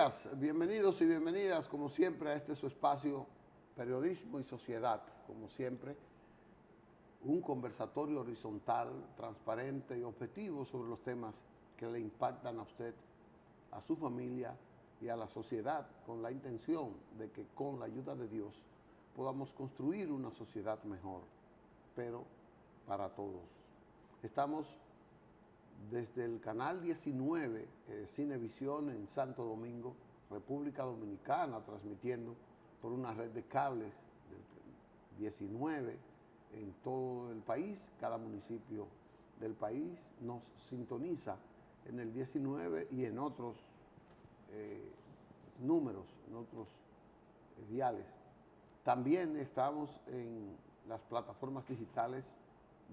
días, bienvenidos y bienvenidas, como siempre, a este su espacio Periodismo y Sociedad. Como siempre, un conversatorio horizontal, transparente y objetivo sobre los temas que le impactan a usted, a su familia y a la sociedad, con la intención de que con la ayuda de Dios podamos construir una sociedad mejor, pero para todos. Estamos desde el canal 19, Cinevisión en Santo Domingo, República Dominicana, transmitiendo por una red de cables del 19 en todo el país. Cada municipio del país nos sintoniza en el 19 y en otros números, en otros diales. También estamos en las plataformas digitales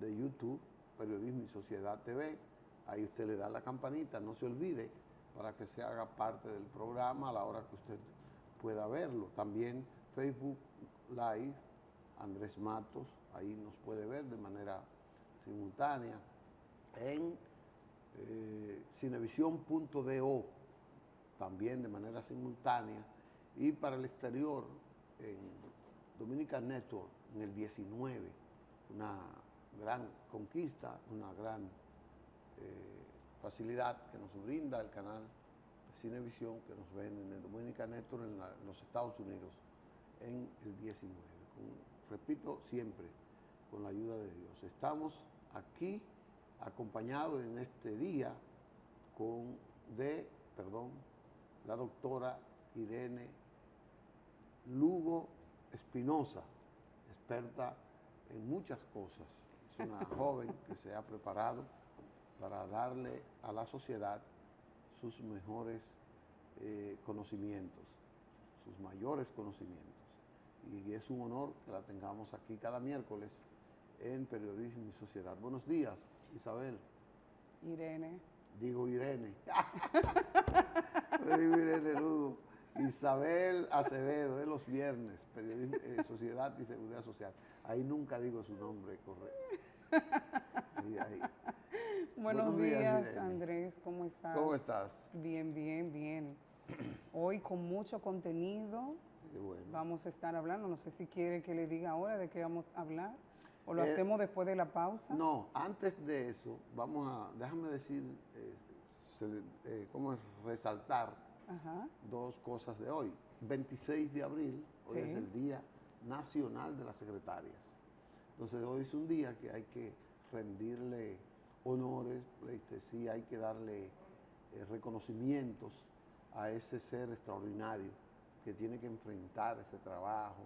de YouTube, Periodismo y Sociedad TV. Ahí usted le da la campanita, no se olvide, para que se haga parte del programa a la hora que usted pueda verlo. También Facebook Live, Andrés Matos, ahí nos puede ver de manera simultánea. En Cinevisión.do, también de manera simultánea. Y para el exterior, en Dominican Network, en el 19, una gran conquista, una gran facilidad que nos brinda el canal de Cinevisión, que nos ven en el Dominican Network en los Estados Unidos en el 19. Repito, siempre con la ayuda de Dios. Estamos aquí acompañados en este día la doctora Irene Lugo Espinosa, experta en muchas cosas. Es una joven que se ha preparado para darle a la sociedad sus mejores conocimientos, sus mayores conocimientos. Y es un honor que la tengamos aquí cada miércoles en Periodismo y Sociedad. Buenos días, Isabel. Irene. Digo Irene. Digo Irene Lugo. Isabel Acevedo, de los viernes, Periodismo, Sociedad y Seguridad Social. Ahí nunca digo su nombre correcto. Ahí. Buenos días, Irene. Andrés, ¿cómo estás? ¿Cómo estás? Bien, bien, bien. Hoy con mucho contenido. Qué bueno. Vamos a estar hablando, no sé si quiere que le diga ahora de qué vamos a hablar, o lo hacemos después de la pausa. No, antes de eso, déjame decir, cómo es resaltar dos cosas de hoy. 26 de abril, hoy es el Día Nacional de las Secretarias. Entonces hoy es un día que hay que rendirle honores, pleitesía, hay que darle reconocimientos a ese ser extraordinario que tiene que enfrentar ese trabajo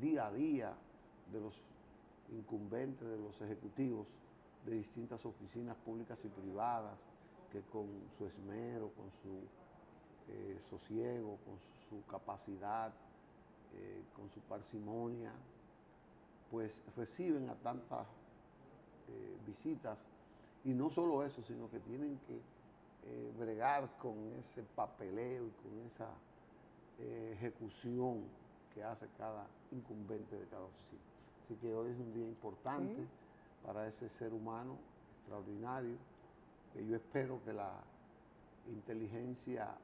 día a día de los incumbentes, de los ejecutivos de distintas oficinas públicas y privadas, que con su esmero, con su sosiego, con su capacidad, con su parsimonia, pues reciben a tantas visitas. Y no solo eso, sino que tienen que bregar con ese papeleo y con esa ejecución que hace cada incumbente de cada oficina. Así que hoy es un día importante para ese ser humano extraordinario, que yo espero que la inteligencia,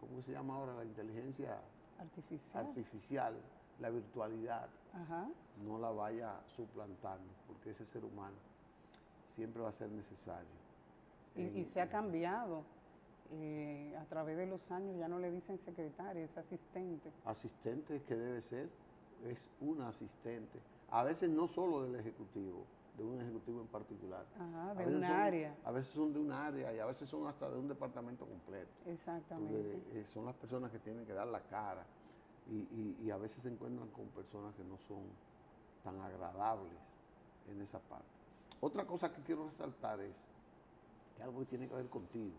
¿cómo se llama ahora? La inteligencia artificial, la virtualidad, no la vaya suplantando, porque ese ser humano siempre va a ser necesario. Y se ha cambiado. A través de los años ya no le dicen secretaria, es asistente. Asistente que debe ser, es una asistente. A veces no solo del ejecutivo, de un ejecutivo en particular. De un área. A veces son de un área y a veces son hasta de un departamento completo. Exactamente. Porque son las personas que tienen que dar la cara y a veces se encuentran con personas que no son tan agradables en esa parte. Otra cosa que quiero resaltar es que algo que tiene que ver contigo.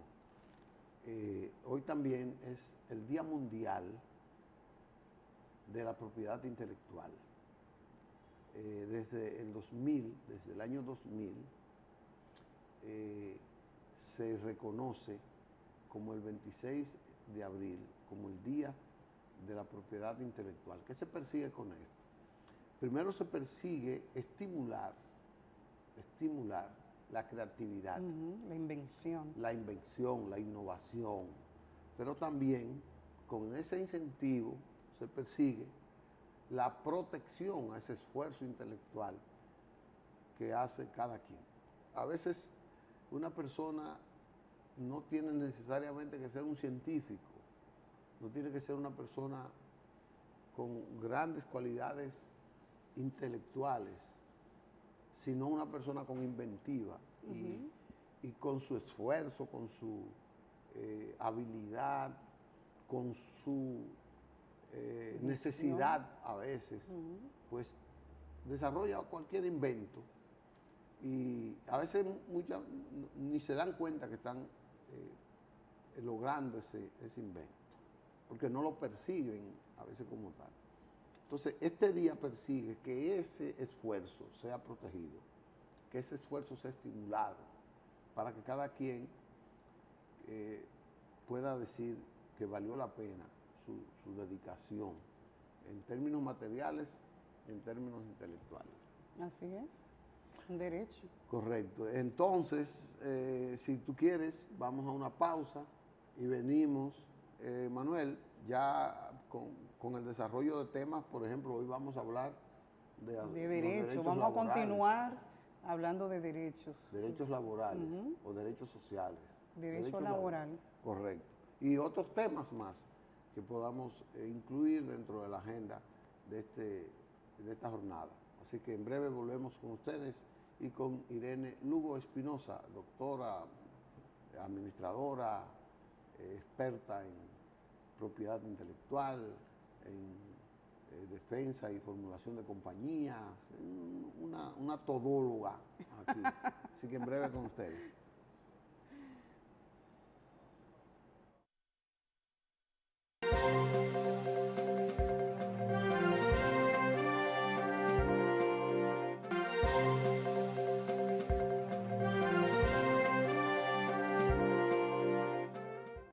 Hoy también es el Día Mundial de la Propiedad Intelectual. Desde el año 2000, se reconoce como el 26 de abril, como el Día de la Propiedad Intelectual. ¿Qué se persigue con esto? Primero se persigue estimular la creatividad, la invención, la innovación, pero también con ese incentivo se persigue la protección a ese esfuerzo intelectual que hace cada quien. A veces una persona no tiene necesariamente que ser un científico, no tiene que ser una persona con grandes cualidades intelectuales, sino una persona con inventiva y con su esfuerzo, con su habilidad, con su necesidad a veces, pues desarrolla cualquier invento y a veces muchas ni se dan cuenta que están logrando ese invento, porque no lo perciben a veces como tal. Entonces, este día persigue que ese esfuerzo sea protegido, que ese esfuerzo sea estimulado, para que cada quien pueda decir que valió la pena su dedicación, en términos materiales, en términos intelectuales. Así es, un derecho. Correcto. Entonces, si tú quieres, vamos a una pausa y venimos, Manuel, ya con el desarrollo de temas. Por ejemplo, hoy vamos a hablar de derechos. Vamos laborales. A continuar hablando de derechos. Derechos laborales o derechos sociales. Derecho laboral. Correcto. Y otros temas más que podamos incluir dentro de la agenda de esta jornada. Así que en breve volvemos con ustedes y con Irene Lugo Espinosa, doctora, administradora, experta en propiedad intelectual, en defensa y formulación de compañías, una todóloga aquí. Así que en breve con ustedes.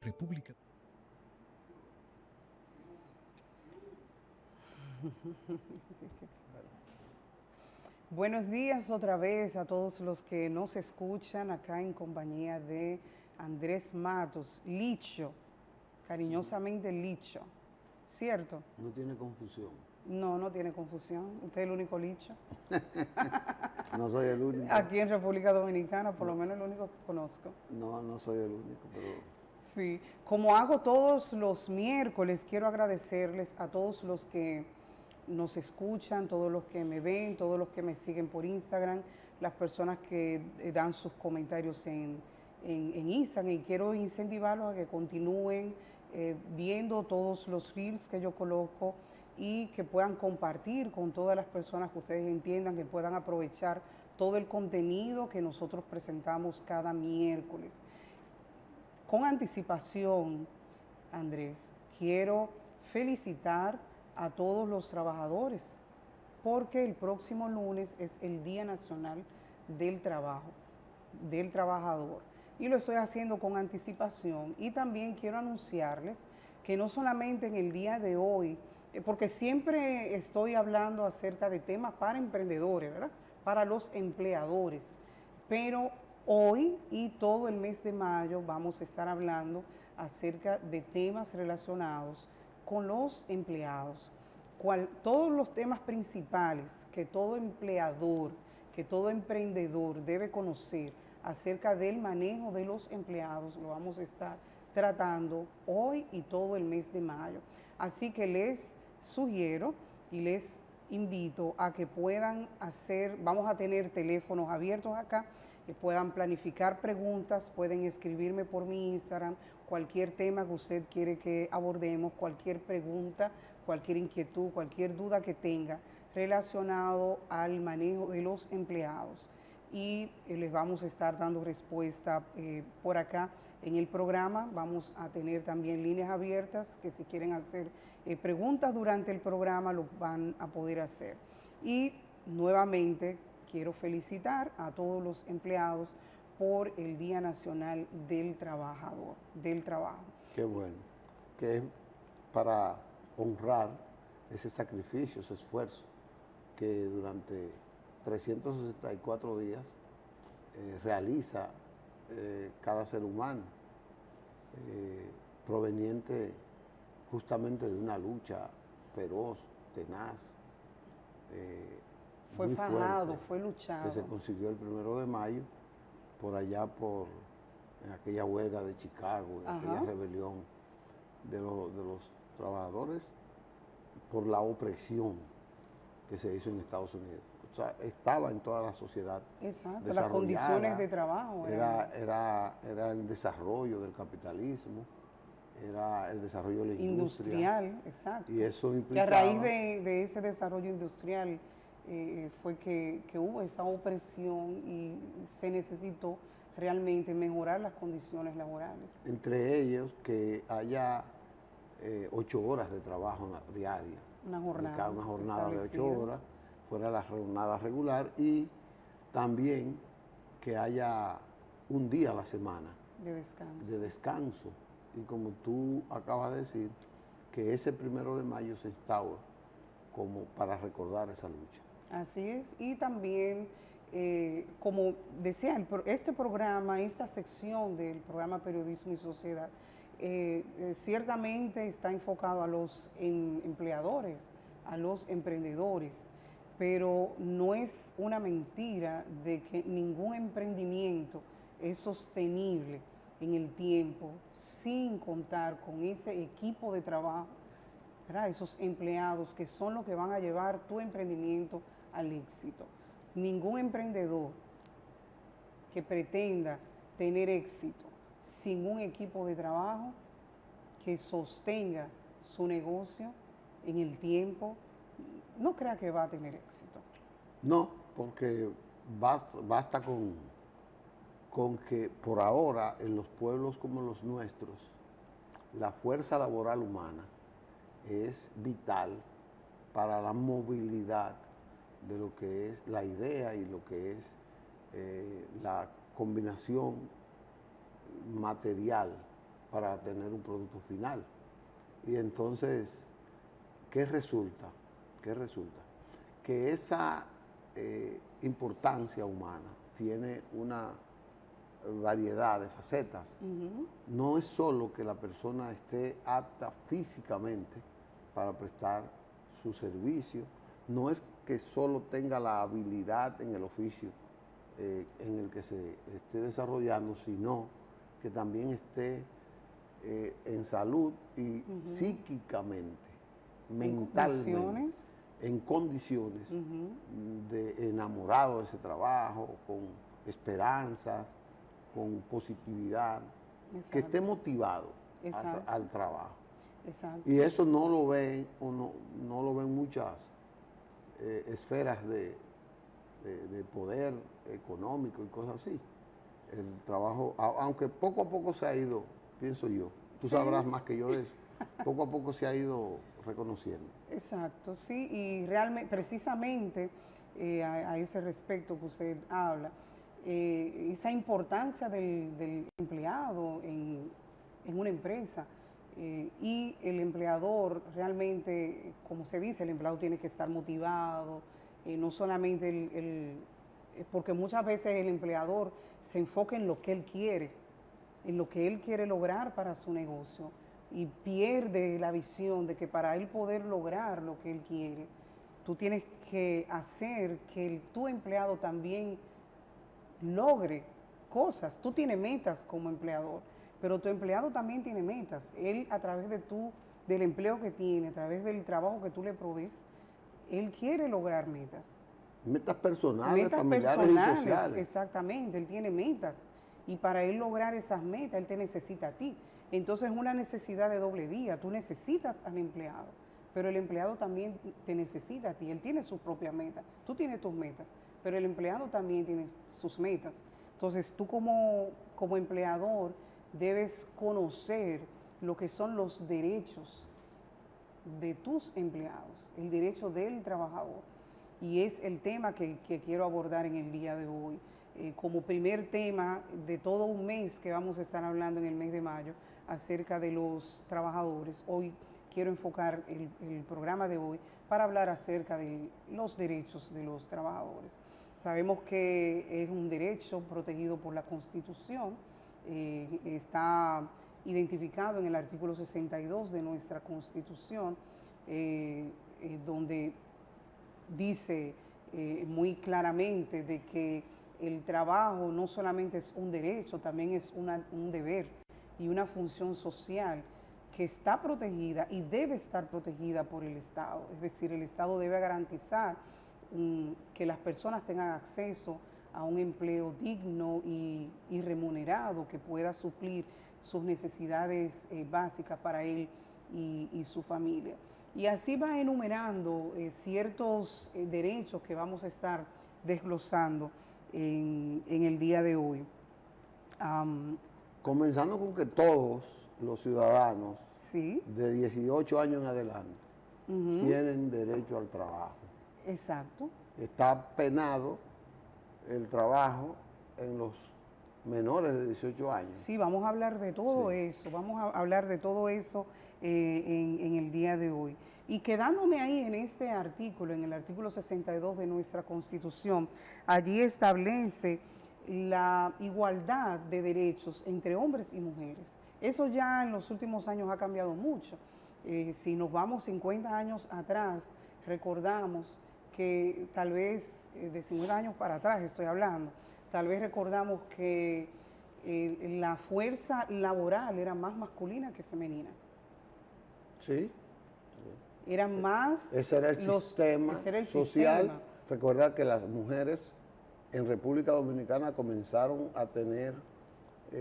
República. Buenos días otra vez a todos los que nos escuchan acá en compañía de Andrés Matos, Licho, cariñosamente Licho, ¿cierto? No tiene confusión. No, no tiene confusión. Usted es el único Licho. No soy el único. Aquí en República Dominicana, por lo menos el único que conozco. No, no soy el único, pero... Sí, como hago todos los miércoles, quiero agradecerles a todos los que nos escuchan, todos los que me ven, todos los que me siguen por Instagram, las personas que dan sus comentarios en Instagram, y quiero incentivarlos a que continúen viendo todos los reels que yo coloco y que puedan compartir con todas las personas que ustedes entiendan, que puedan aprovechar todo el contenido que nosotros presentamos cada miércoles. Con anticipación, Andrés, quiero felicitar a todos los trabajadores, porque el próximo lunes es el Día Nacional del Trabajo, del Trabajador, y lo estoy haciendo con anticipación. Y también quiero anunciarles que no solamente en el día de hoy, porque siempre estoy hablando acerca de temas para emprendedores, ¿verdad? Para los empleadores, pero hoy y todo el mes de mayo vamos a estar hablando acerca de temas relacionados con los empleados. Todos los temas principales que todo empleador, que todo emprendedor debe conocer acerca del manejo de los empleados, lo vamos a estar tratando hoy y todo el mes de mayo. Así que les sugiero y les invito a que puedan vamos a tener teléfonos abiertos acá, que puedan planificar preguntas, pueden escribirme por mi Instagram, cualquier tema que usted quiere que abordemos, cualquier pregunta, cualquier inquietud, cualquier duda que tenga relacionado al manejo de los empleados. Y les vamos a estar dando respuesta por acá en el programa. Vamos a tener también líneas abiertas que si quieren hacer preguntas durante el programa lo van a poder hacer. Y nuevamente quiero felicitar a todos los empleados por el Día Nacional del Trabajador, del Trabajo. Qué bueno, que es para honrar ese sacrificio, ese esfuerzo que durante 364 días realiza cada ser humano, proveniente justamente de una lucha feroz, tenaz, fue muy fajado, fuerte, fue luchado. que se consiguió el 1 de mayo, por allá en aquella huelga de Chicago, en aquella rebelión de los trabajadores por la opresión que se hizo en Estados Unidos. O sea, estaba en toda la sociedad. Exacto, las condiciones de trabajo. Era el desarrollo del capitalismo, era el desarrollo de la industria. Industrial, exacto. Y eso implicaba... Que a raíz de ese desarrollo industrial fue que hubo esa opresión y se necesitó realmente mejorar las condiciones laborales. Entre ellos que haya 8 horas de trabajo diaria. Una jornada de 8 horas, fuera la jornada regular, y también que haya un día a la semana de descanso. Y como tú acabas de decir, que ese 1 de mayo se instaura como para recordar esa lucha. Así es, y también, como decía, este programa, esta sección del programa Periodismo y Sociedad, ciertamente está enfocado a los empleadores, a los emprendedores, pero no es una mentira de que ningún emprendimiento es sostenible en el tiempo sin contar con ese equipo de trabajo, ¿verdad? Esos empleados que son los que van a llevar tu emprendimiento al éxito. Ningún emprendedor que pretenda tener éxito sin un equipo de trabajo que sostenga su negocio en el tiempo, no crea que va a tener éxito. No, porque basta con que por ahora en los pueblos como los nuestros, la fuerza laboral humana es vital para la movilidad de lo que es la idea y lo que es la combinación material para tener un producto final. Y entonces, ¿qué resulta? Que esa importancia humana tiene una variedad de facetas. No es solo que la persona esté apta físicamente para prestar su servicio, no es que solo tenga la habilidad en el oficio en el que se esté desarrollando, sino que también esté en salud y psíquicamente, mentalmente, en condiciones de enamorado de ese trabajo, con esperanza, con positividad, que esté motivado al trabajo. Y eso no lo ven, no lo ven muchas esferas de poder económico y cosas así. El trabajo, aunque poco a poco se ha ido, pienso yo, tú sabrás más que yo de eso, poco a poco se ha ido reconociendo. Exacto, sí, y realmente, precisamente a ese respecto que usted habla, esa importancia del empleado en una empresa, y el empleador realmente, como se dice, el empleado tiene que estar motivado, no solamente porque muchas veces el empleador se enfoca en lo que él quiere, lograr para su negocio, y pierde la visión de que para él poder lograr lo que él quiere, tú tienes que hacer que tu empleado también logre cosas. Tú tienes metas como empleador, pero tu empleado también tiene metas. Él, a través del empleo que tiene, a través del trabajo que tú le provees, él quiere lograr metas. Metas personales, familiares y sociales. Exactamente, él tiene metas. Y para él lograr esas metas, él te necesita a ti. Entonces es una necesidad de doble vía. Tú necesitas al empleado, pero el empleado también te necesita a ti. Él tiene su propia meta. Tú tienes tus metas, pero el empleado también tiene sus metas. Entonces tú como empleador debes conocer lo que son los derechos de tus empleados, el derecho del trabajador. Y es el tema que quiero abordar en el día de hoy. Como primer tema de todo un mes que vamos a estar hablando en el mes de mayo acerca de los trabajadores. Hoy quiero enfocar el programa de hoy para hablar acerca de los derechos de los trabajadores. Sabemos que es un derecho protegido por la Constitución, está identificado en el artículo 62 de nuestra Constitución, donde dice muy claramente de que el trabajo no solamente es un derecho, también es un deber y una función social que está protegida y debe estar protegida por el Estado. Es decir, el Estado debe garantizar que las personas tengan acceso a un empleo digno y remunerado que pueda suplir sus necesidades básicas para él y su familia. Y así va enumerando ciertos derechos que vamos a estar desglosando en el día de hoy. Comenzando con que todos los ciudadanos Sí. de 18 años en adelante tienen derecho al trabajo. Exacto. Está penado el trabajo en los menores de 18 años. Sí, vamos a hablar de todo eso, vamos a hablar de todo eso en el día de hoy. Y quedándome ahí en este artículo, en el artículo 62 de nuestra Constitución, allí establece la igualdad de derechos entre hombres y mujeres. Eso ya en los últimos años ha cambiado mucho. Si nos vamos 50 años atrás, recordamos que tal vez, de 50 años para atrás estoy hablando, tal vez recordamos que la fuerza laboral era más masculina que femenina. Sí. Eran más... Ese era el sistema social. Recordar que las mujeres en República Dominicana comenzaron a tener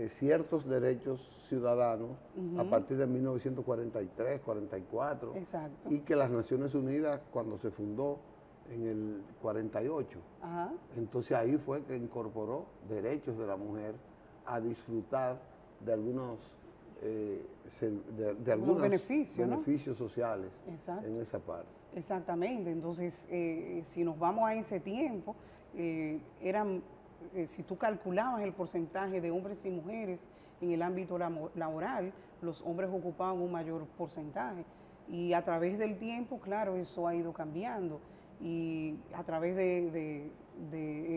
ciertos derechos ciudadanos a partir de 1943, 44. Exacto. Y que las Naciones Unidas, cuando se fundó en el 48, entonces ahí fue que incorporó derechos de la mujer a disfrutar de algunos beneficios sociales. Exacto. En esa parte. Exactamente. Entonces, si nos vamos a ese tiempo, si tú calculabas el porcentaje de hombres y mujeres en el ámbito laboral, los hombres ocupaban un mayor porcentaje. Y a través del tiempo, claro, eso ha ido cambiando. Y a través de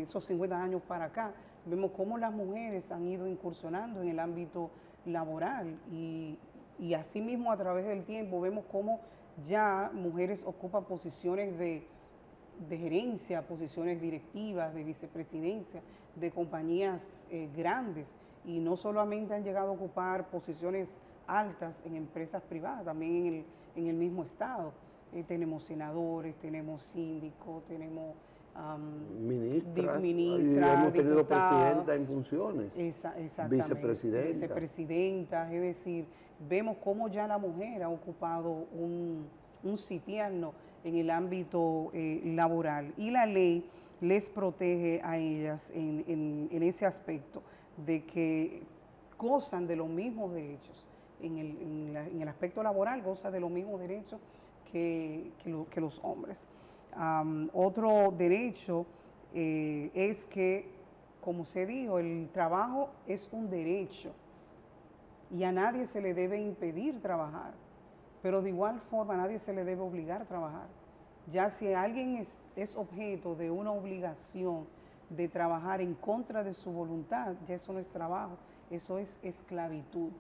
esos 50 años para acá, vemos cómo las mujeres han ido incursionando en el ámbito laboral y asimismo a través del tiempo vemos cómo ya mujeres ocupan posiciones de gerencia, posiciones directivas, de vicepresidencia, de compañías grandes, y no solamente han llegado a ocupar posiciones altas en empresas privadas, también en el mismo Estado. Tenemos senadores, tenemos síndicos, tenemos ministras, y hemos tenido presidenta en funciones, vicepresidentas, es decir, vemos cómo ya la mujer ha ocupado un sitial en el ámbito laboral, y la ley les protege a ellas en ese aspecto de que gozan de los mismos derechos. En el aspecto laboral goza de los mismos derechos que los hombres. Otro derecho es que, como se dijo, el trabajo es un derecho y a nadie se le debe impedir trabajar, pero de igual forma a nadie se le debe obligar a trabajar. Ya si alguien es objeto de una obligación de trabajar en contra de su voluntad, ya eso no es trabajo, eso es esclavitud.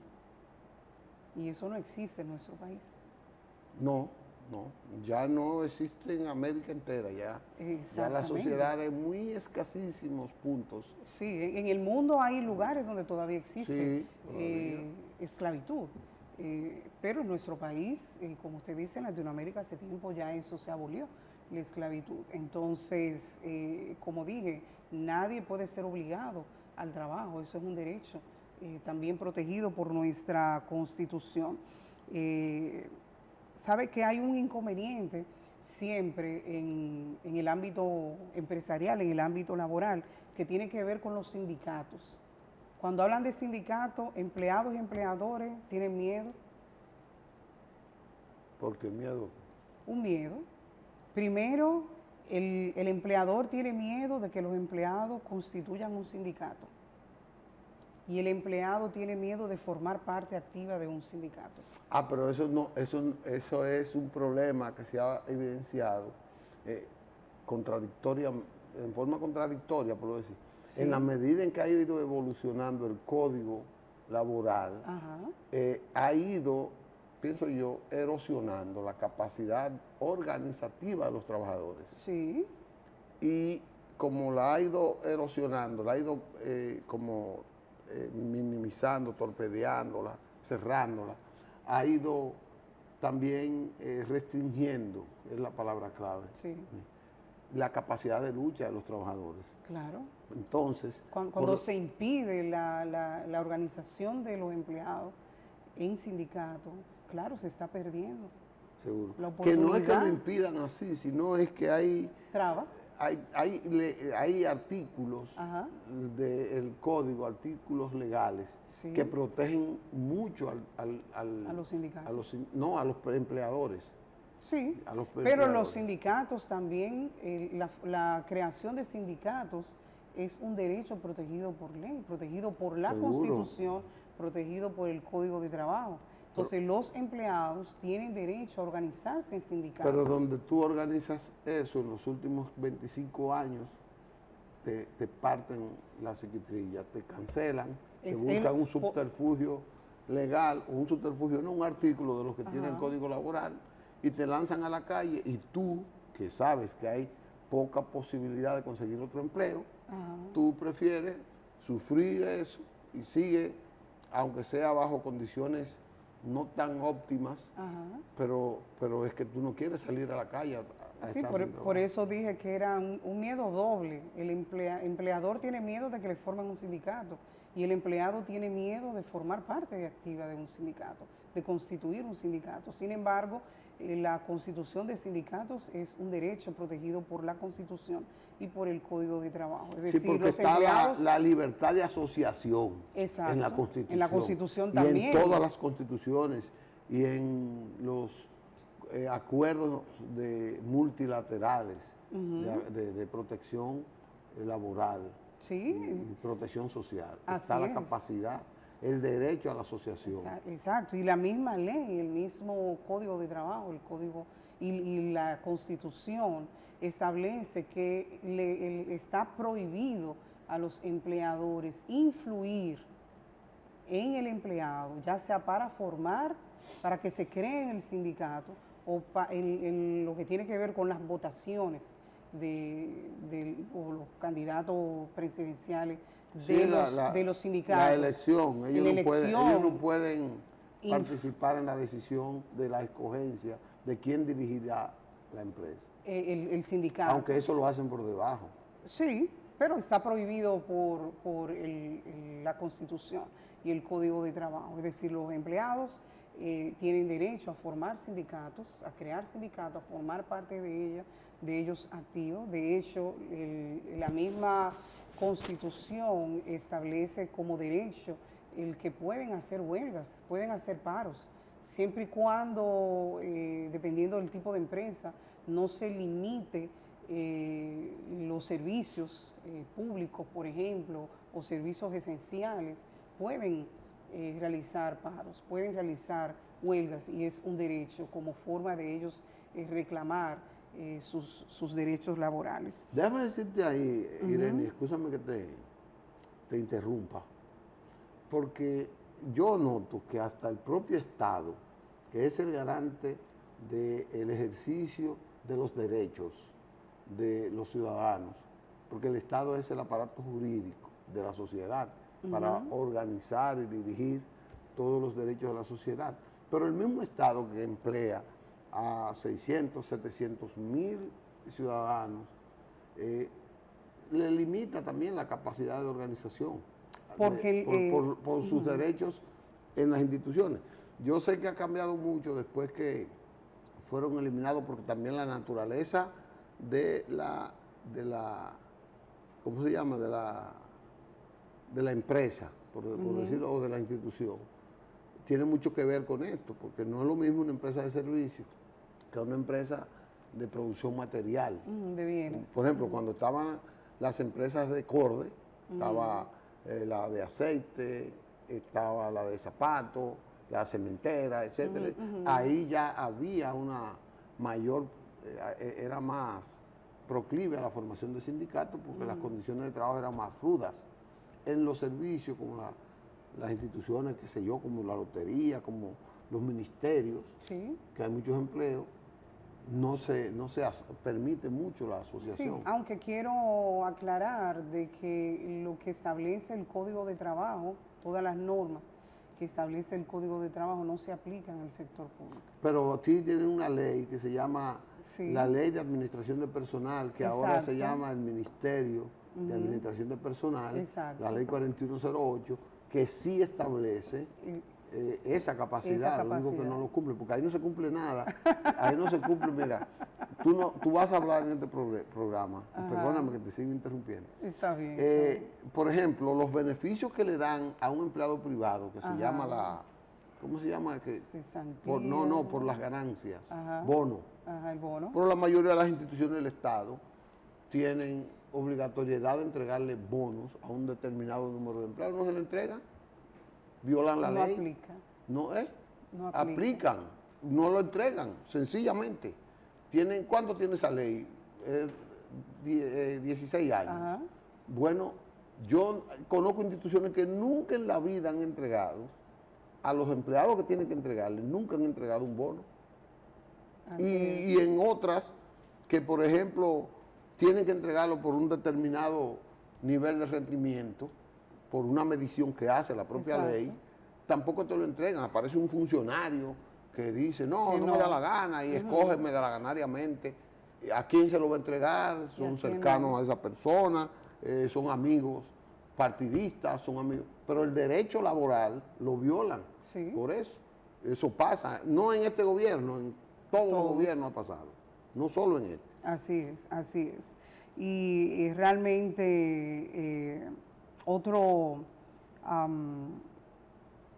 Y eso no existe en nuestro país. No, ya no existe en América entera, ya la sociedad es muy escasísimos puntos. Sí, en el mundo hay lugares donde todavía existe esclavitud, pero en nuestro país, como usted dice, en Latinoamérica hace tiempo ya eso se abolió, la esclavitud. Entonces, como dije, nadie puede ser obligado al trabajo, eso es un derecho también protegido por nuestra Constitución. Sabe que hay un inconveniente siempre en el ámbito empresarial, en el ámbito laboral, que tiene que ver con los sindicatos. Cuando hablan de sindicatos, empleados y empleadores tienen miedo. ¿Por qué miedo? Un miedo. Primero, el empleador tiene miedo de que los empleados constituyan un sindicato. Y el empleado tiene miedo de formar parte activa de un sindicato. Pero eso es un problema que se ha evidenciado contradictoriamente, en forma contradictoria, por lo decir, Sí. en la medida en que ha ido evolucionando el código laboral, ha ido, pienso yo, erosionando la capacidad organizativa de los trabajadores. Sí. Y como la ha ido erosionando, la ha ido minimizando, torpedeándola, cerrándola, ha ido también restringiendo, es la palabra clave, Sí. la capacidad de lucha de los trabajadores. Claro. Entonces, Cuando se impide la organización de los empleados en sindicato, claro, se está perdiendo. seguro. La Que no es que lo oportunidad. impidan así, sino es que hay Trabas. hay artículos Ajá. del código, artículos legales, Sí. que protegen mucho A los sindicatos. a los empleadores. Sí, A los pero empleadores. los sindicatos también, la creación de sindicatos es un derecho protegido por ley, protegido por la Seguro. Constitución, protegido por el Código de Trabajo. Entonces los empleados tienen derecho a organizarse en sindicatos. Pero donde tú organizas eso en los últimos 25 años, te parten la psiquitrilla, te cancelan, te buscan un subterfugio legal, o un subterfugio, no un artículo de los que tiene el Código Laboral, y te lanzan a la calle, y tú, que sabes que hay poca posibilidad de conseguir otro empleo, tú prefieres sufrir eso y sigue, aunque sea bajo condiciones no tan óptimas, pero es que tú no quieres salir a la calle a Sí, estar sin trabajo. por eso dije que era un miedo doble. El empleador tiene miedo de que le formen un sindicato y el empleado tiene miedo de formar parte activa de un sindicato, de constituir un sindicato. Sin embargo, la constitución de sindicatos es un derecho protegido por la Constitución y por el Código de Trabajo. Es decir, Sí, porque los está empleados, la libertad de asociación exacto, en la Constitución. en la Constitución y también. en todas las constituciones y en los acuerdos multilaterales de protección laboral y protección social. Así está la es. capacidad, el derecho a la asociación. Exacto, y la misma ley, el mismo Código de Trabajo, el Código y la Constitución establece que está prohibido a los empleadores influir en el empleado, ya sea para formar, para que se cree en el sindicato o en lo que tiene que ver con las votaciones o los candidatos presidenciales de los sindicatos. La elección, ellos no pueden participar en la decisión de la escogencia de quién dirigirá la empresa. El sindicato. Aunque eso lo hacen por debajo. Sí, pero está prohibido por la Constitución y el Código de Trabajo. Es decir, los empleados tienen derecho a formar sindicatos, a crear sindicatos, a formar parte de ellos activos. De hecho, la misma Constitución establece como derecho el que pueden hacer huelgas, pueden hacer paros, siempre y cuando, dependiendo del tipo de empresa, no se limite los servicios públicos, por ejemplo, o servicios esenciales, pueden realizar paros, pueden realizar huelgas y es un derecho como forma de ellos reclamar sus derechos laborales. Déjame decirte ahí, Irene, escúchame que te interrumpa, porque yo noto que hasta el propio Estado, que es el garante del ejercicio de los derechos de los ciudadanos, porque el Estado es el aparato jurídico de la sociedad para organizar y dirigir todos los derechos de la sociedad. Pero el mismo Estado que emplea a 600, 700 mil ciudadanos, le limita también la capacidad de organización por sus derechos en las instituciones. Yo sé que ha cambiado mucho después que fueron eliminados, porque también la naturaleza de la ¿cómo se llama? De la empresa, por decirlo, o de la institución, tiene mucho que ver con esto, porque no es lo mismo una empresa de servicios que una empresa de producción material. De bienes. Por ejemplo, cuando estaban las empresas de corde, estaba la de aceite, estaba la de zapatos, la cementera, etcétera. Ahí ya había una mayor, era más proclive a la formación de sindicatos porque las condiciones de trabajo eran más rudas. En los servicios, como las instituciones, qué sé yo, como la lotería, como los ministerios, Sí. que hay muchos empleos, no se permite mucho la asociación. Sí, aunque quiero aclarar de que lo que establece el Código de Trabajo, todas las normas que establece el Código de Trabajo no se aplican en el sector público. Pero sí tienen una ley que se llama Sí. la Ley de Administración de Personal, que ahora se llama el Ministerio de Administración de Personal, Exacto. la Ley 4108, que sí establece esa capacidad, lo único que no lo cumple, porque ahí no se cumple nada, ahí no se cumple, mira, tú vas a hablar en este programa, perdóname que te sigo interrumpiendo. Está bien. Por ejemplo, los beneficios que le dan a un empleado privado, que se llama ¿cómo se llama? Por las ganancias, bono. El bono. Pero la mayoría de las instituciones del Estado tienen obligatoriedad de entregarle bonos a un determinado número de empleados, no se le entregan. Violan la ley. No aplica. No, no aplica. Aplican, no lo entregan, sencillamente. ¿Cuánto tiene esa ley? 16 años. Ajá. Bueno, yo conozco instituciones que nunca en la vida han entregado, a los empleados que tienen que entregarle, nunca han entregado un bono. Y en otras que, por ejemplo, tienen que entregarlo por un determinado nivel de rendimiento, por una medición que hace la propia ley, tampoco te lo entregan. Aparece un funcionario que dice, no me da la gana, y escoge medalaganariamente a quién se lo va a entregar, son cercanos a esa persona, son amigos partidistas, son amigos, pero el derecho laboral lo violan. Sí. Por eso pasa, no en este gobierno, en todos los gobiernos ha pasado, no solo en este. Así es, así es. Y realmente otro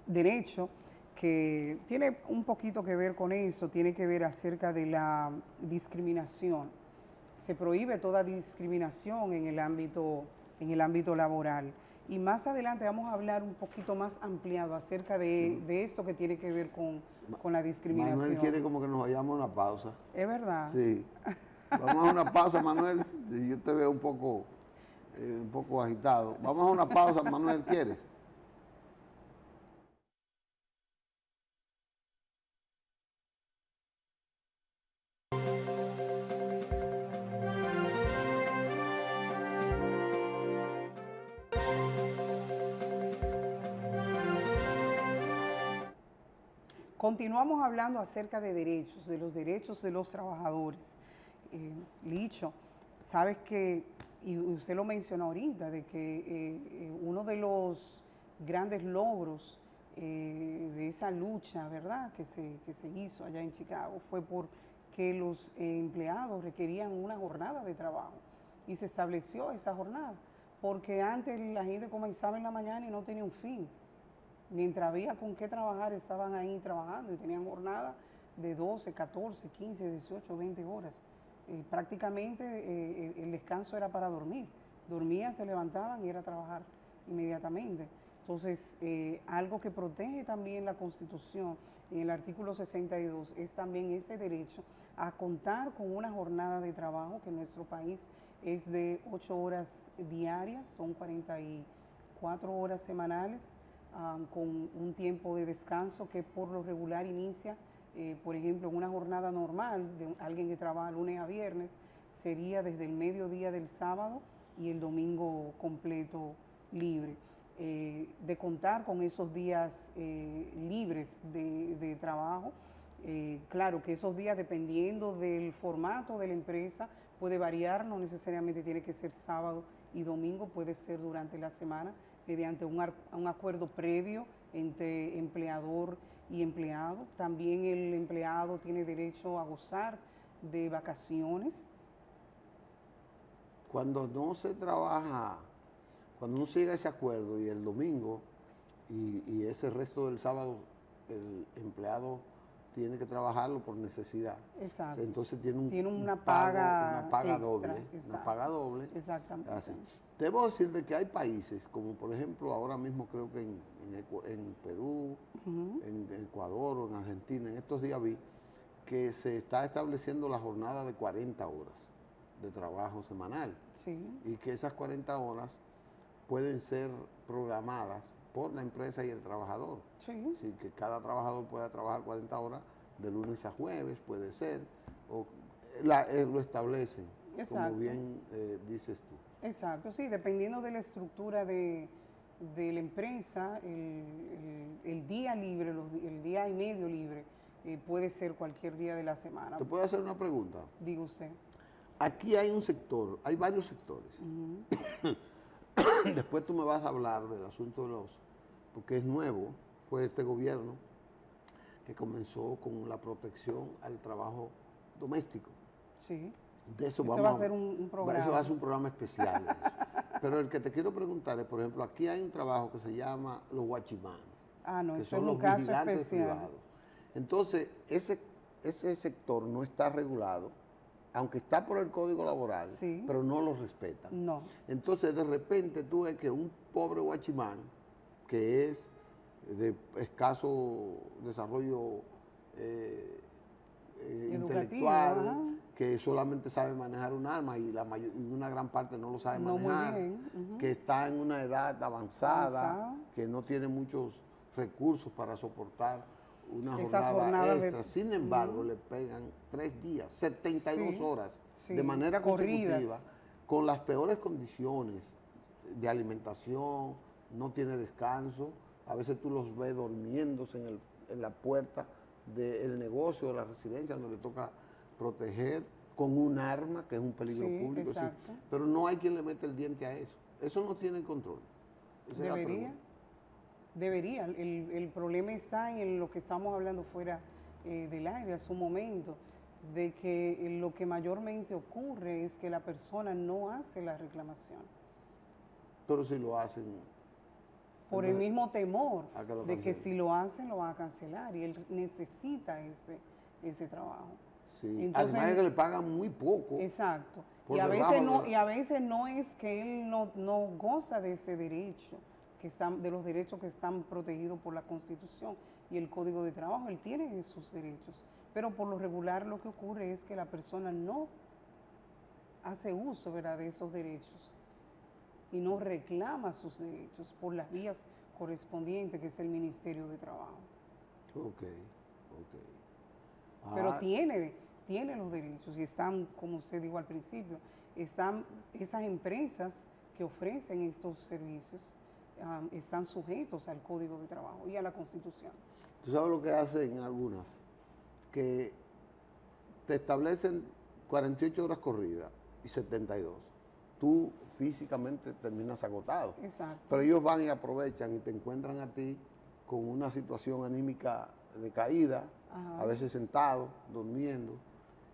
derecho que tiene un poquito que ver con eso, tiene que ver acerca de la discriminación. Se prohíbe toda discriminación en el ámbito laboral. Y más adelante vamos a hablar un poquito más ampliado acerca de esto que tiene que ver con la discriminación. Manuel quiere como que nos vayamos a una pausa. ¿Es verdad? Sí. Vamos a una pausa, Manuel. Yo te veo un poco agitado. Vamos a una pausa, Manuel, ¿quieres? Continuamos hablando acerca de derechos, de los derechos de los trabajadores. Licho, sabes que, y usted lo mencionó ahorita, de que uno de los grandes logros de esa lucha, ¿verdad?, que se hizo allá en Chicago fue porque los empleados requerían una jornada de trabajo y se estableció esa jornada, porque antes la gente comenzaba en la mañana y no tenía un fin. Mientras había con qué trabajar, estaban ahí trabajando y tenían jornada de 12, 14, 15, 18, 20 horas. Prácticamente el descanso era para dormir. Dormían, se levantaban y era a trabajar inmediatamente. Entonces, algo que protege también la Constitución en el artículo 62 es también ese derecho a contar con una jornada de trabajo que en nuestro país es de 8 horas diarias, son 44 horas semanales, con un tiempo de descanso que por lo regular inicia, por ejemplo, en una jornada normal de alguien que trabaja lunes a viernes, sería desde el mediodía del sábado y el domingo completo libre. De contar con esos días libres de trabajo, claro que esos días, dependiendo del formato de la empresa, puede variar, no necesariamente tiene que ser sábado y domingo, puede ser durante la semana, mediante un acuerdo previo entre empleador y empleado. También el empleado tiene derecho a gozar de vacaciones. Cuando no se trabaja, cuando no se llega a ese acuerdo y el domingo y ese resto del sábado el empleado tiene que trabajarlo por necesidad. Exacto. Entonces tiene una paga extra, doble. exacto. Una paga doble. Exactamente. Así. Debo decirte que hay países, como por ejemplo ahora mismo creo que en Perú, en Ecuador o en Argentina, en estos días vi que se está estableciendo la jornada de 40 horas de trabajo semanal. Sí. Y que esas 40 horas pueden ser programadas por la empresa y el trabajador. Sí. Así que cada trabajador pueda trabajar 40 horas de lunes a jueves, puede ser, o lo establecen, Exacto. como bien dices tú. Exacto, sí, dependiendo de la estructura de la empresa, el día libre, el día y medio libre, puede ser cualquier día de la semana. ¿Te puedo hacer una pregunta? Diga usted. Aquí hay un sector, hay varios sectores. Después tú me vas a hablar del asunto de porque es nuevo, fue este gobierno que comenzó con la protección al trabajo doméstico. Sí. De eso va a ser un programa. Eso va a ser un programa especial. Pero el que te quiero preguntar es, por ejemplo, aquí hay un trabajo que se llama los guachimanes. Ah, no, que eso son es los un caso vigilantes especial. privados. Entonces, ese sector no está regulado, aunque está por el Código Laboral, sí, pero no lo respetan. No. Entonces, de repente tú ves que un pobre guachimán, que es de escaso desarrollo intelectual, que solamente sabe manejar un arma y una gran parte no lo sabe manejar, muy bien. Que está en una edad avanzada, que no tiene muchos recursos para soportar una jornada extra. Sin embargo, le pegan 3 días, 72 horas de manera consecutiva, con las peores condiciones de alimentación, no tiene descanso. A veces tú los ves durmiéndose en la puerta del negocio, de la residencia, donde le toca proteger con un arma, que es un peligro público. Sí, pero no hay quien le mete el diente a eso. Eso no tiene control. Debería. El problema está en lo que estamos hablando fuera del aire hace un momento, de que lo que mayormente ocurre es que la persona no hace la reclamación. Pero si lo hacen... Por el mismo temor de que si lo hacen lo van a cancelar y él necesita ese trabajo. Sí. Entonces, además de que le pagan muy poco. Exacto. Y a veces no es que él no goza de ese derecho, de los derechos que están protegidos por la Constitución y el Código de Trabajo. Él tiene sus derechos. Pero por lo regular lo que ocurre es que la persona no hace uso, ¿verdad?, de esos derechos y no reclama sus derechos por las vías correspondientes, que es el Ministerio de Trabajo. Ok. Pero tiene los derechos y están, como usted dijo al principio, están esas empresas que ofrecen estos servicios, están sujetos al Código de Trabajo y a la Constitución. ¿Tú sabes lo que hacen algunas? Que te establecen 48 horas corridas y 72. Tú físicamente terminas agotado. Exacto. Pero ellos van y aprovechan y te encuentran a ti con una situación anímica de caída, a veces sentado, durmiendo.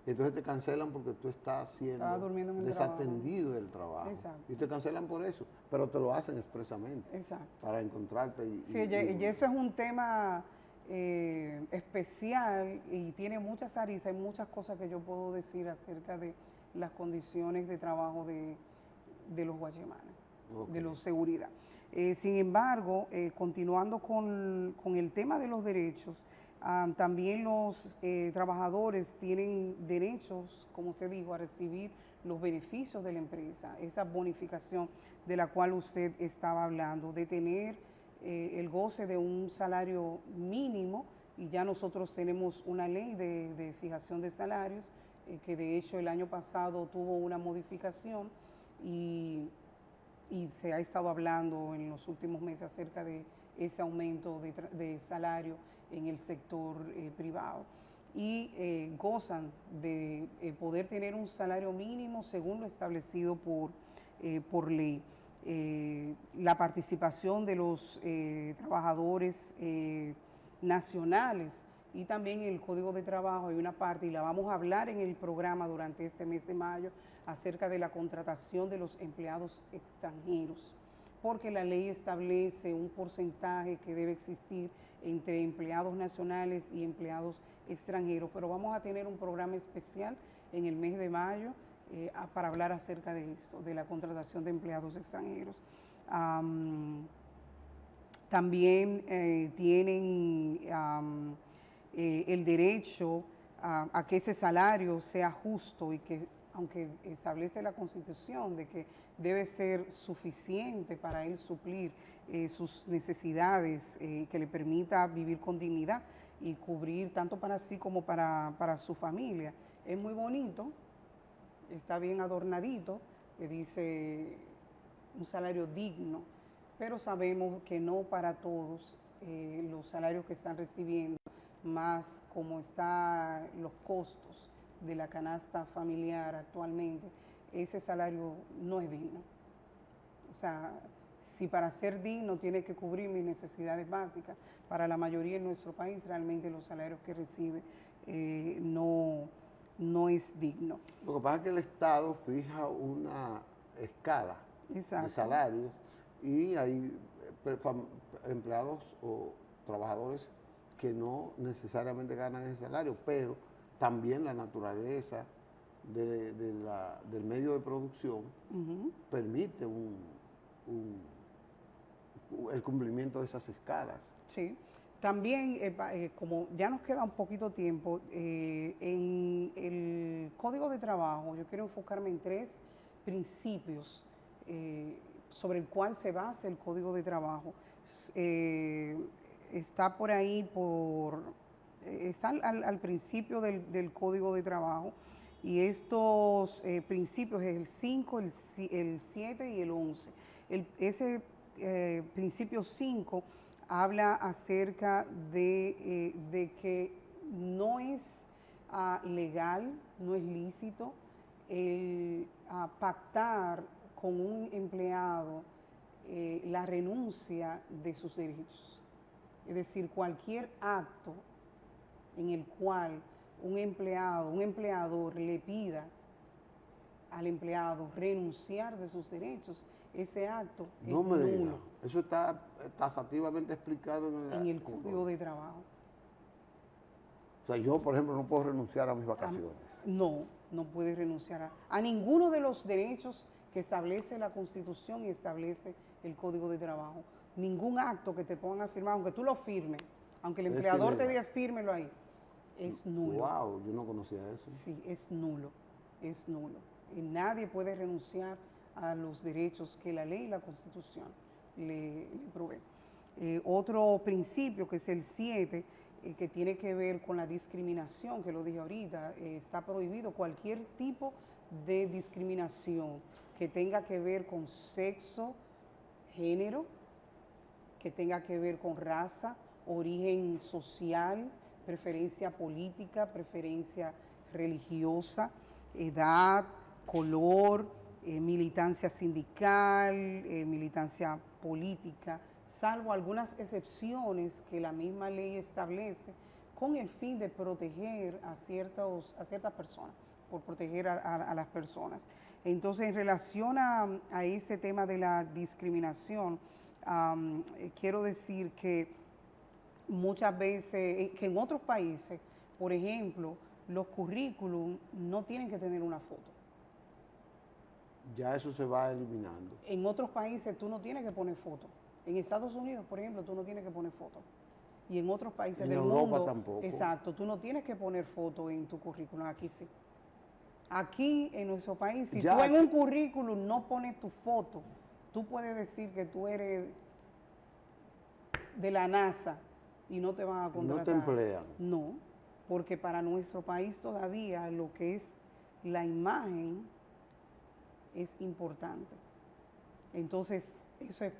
Y entonces te cancelan porque tú estás siendo desatendido del trabajo. Exacto. Y te cancelan por eso, pero te lo hacen expresamente. Exacto. Para encontrarte. Y eso es un tema especial y tiene muchas aristas, hay muchas cosas que yo puedo decir acerca de las condiciones de trabajo de los guachimanes, de la seguridad. Sin embargo, continuando con el tema de los derechos, también los trabajadores tienen derechos, como usted dijo, a recibir los beneficios de la empresa, esa bonificación de la cual usted estaba hablando, de tener el goce de un salario mínimo, y ya nosotros tenemos una ley de fijación de salarios, que de hecho el año pasado tuvo una modificación y se ha estado hablando en los últimos meses acerca de ese aumento de salario en el sector privado. Y gozan de poder tener un salario mínimo según lo establecido por ley. La participación de los trabajadores nacionales y también en el Código de Trabajo hay una parte, y la vamos a hablar en el programa durante este mes de mayo, acerca de la contratación de los empleados extranjeros, porque la ley establece un porcentaje que debe existir entre empleados nacionales y empleados extranjeros, pero vamos a tener un programa especial en el mes de mayo para hablar acerca de eso, de la contratación de empleados extranjeros. También tienen el derecho a que ese salario sea justo y que aunque establece la Constitución de que debe ser suficiente para él suplir sus necesidades, que le permita vivir con dignidad y cubrir tanto para sí como para su familia. Es muy bonito, está bien adornadito, que dice un salario digno, pero sabemos que no para todos los salarios que están recibiendo, más como están los costos de la canasta familiar actualmente, ese salario no es digno. O sea, si para ser digno tiene que cubrir mis necesidades básicas, para la mayoría en nuestro país realmente los salarios que recibe no es digno. Lo que pasa es que el Estado fija una escala de salarios y hay empleados o trabajadores que no necesariamente ganan ese salario, pero también la naturaleza del medio de producción permite el cumplimiento de esas escalas. Sí. También, como ya nos queda un poquito tiempo, en el Código de Trabajo yo quiero enfocarme en 3 principios sobre el cual se basa el Código de Trabajo. Está por ahí, está al principio del Código de Trabajo, y estos principios es el 5, el 7 y el 11. Ese principio 5 habla acerca de que no es legal, no es lícito el pactar con un empleado la renuncia de sus derechos. Es decir, cualquier acto en el cual un empleador le pida al empleado renunciar de sus derechos, ese acto es nulo. Eso está tasativamente explicado en el Código de Trabajo. O sea, yo, por ejemplo, no puedo renunciar a mis vacaciones. No puedes renunciar a ninguno de los derechos que establece la Constitución y establece el Código de Trabajo. Ningún acto que te pongan a firmar, aunque tú lo firmes, aunque el empleador te diga fírmelo ahí, es nulo. Wow, yo no conocía eso. Sí, es nulo, es nulo. Y nadie puede renunciar a los derechos que la ley y la Constitución le provee. Otro principio, que es el 7, que tiene que ver con la discriminación, que lo dije ahorita, está prohibido cualquier tipo de discriminación que tenga que ver con sexo, género, que tenga que ver con raza, origen social, preferencia política, preferencia religiosa, edad, color, militancia sindical, militancia política, salvo algunas excepciones que la misma ley establece con el fin de proteger a ciertas personas, por proteger a las personas. Entonces, en relación a este tema de la discriminación, quiero decir que muchas veces, que en otros países, por ejemplo, los currículum no tienen que tener una foto. Ya eso se va eliminando. En otros países tú no tienes que poner foto. En Estados Unidos, por ejemplo, tú no tienes que poner foto. Y en otros países del mundo. En Europa tampoco. Exacto, tú no tienes que poner foto en tu currículum. Aquí sí. Aquí en nuestro país, si tú en un currículum no pones tu foto, tú puedes decir que tú eres de la NASA y no te van a contratar. No te emplean. No, porque para nuestro país todavía lo que es la imagen es importante. Entonces, eso es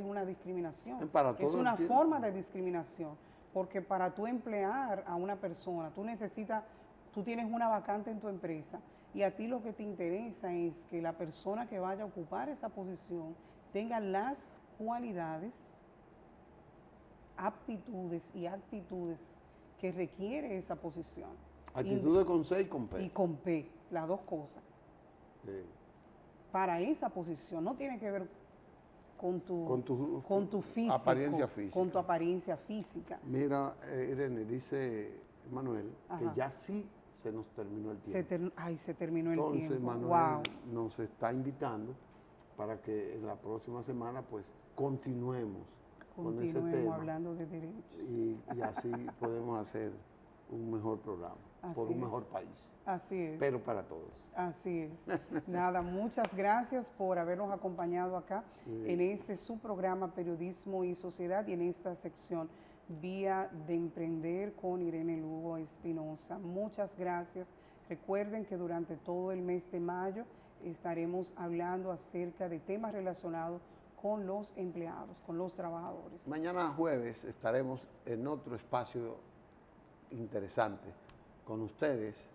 una discriminación. Es una forma de discriminación, porque para tú emplear a una persona, tú tienes una vacante en tu empresa y a ti lo que te interesa es que la persona que vaya a ocupar esa posición tenga las cualidades, aptitudes y actitudes que requiere esa posición. Actitudes con C y con P. Y con P, las dos cosas. Sí. Para esa posición, no tiene que ver con tu físico, apariencia física. Con tu apariencia física. Mira, Irene, dice Manuel que ya sí se nos terminó el tiempo. Se terminó el tiempo. Entonces, Manuel nos está invitando para que en la próxima semana pues continuemos con ese tema. Hablando de derechos. Y así podemos hacer un mejor programa, por un mejor país. Así es. Pero para todos. Así es. Nada, muchas gracias por habernos acompañado acá en este su programa Periodismo y Sociedad y en esta sección Vía de Emprender con Irene Lugo Espinosa. Muchas gracias. Recuerden que durante todo el mes de mayo estaremos hablando acerca de temas relacionados con los empleados, con los trabajadores. Mañana jueves estaremos en otro espacio interesante con ustedes,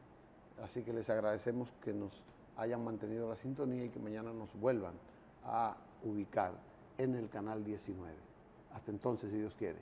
así que les agradecemos que nos hayan mantenido la sintonía y que mañana nos vuelvan a ubicar en el canal 19. Hasta entonces, si Dios quiere.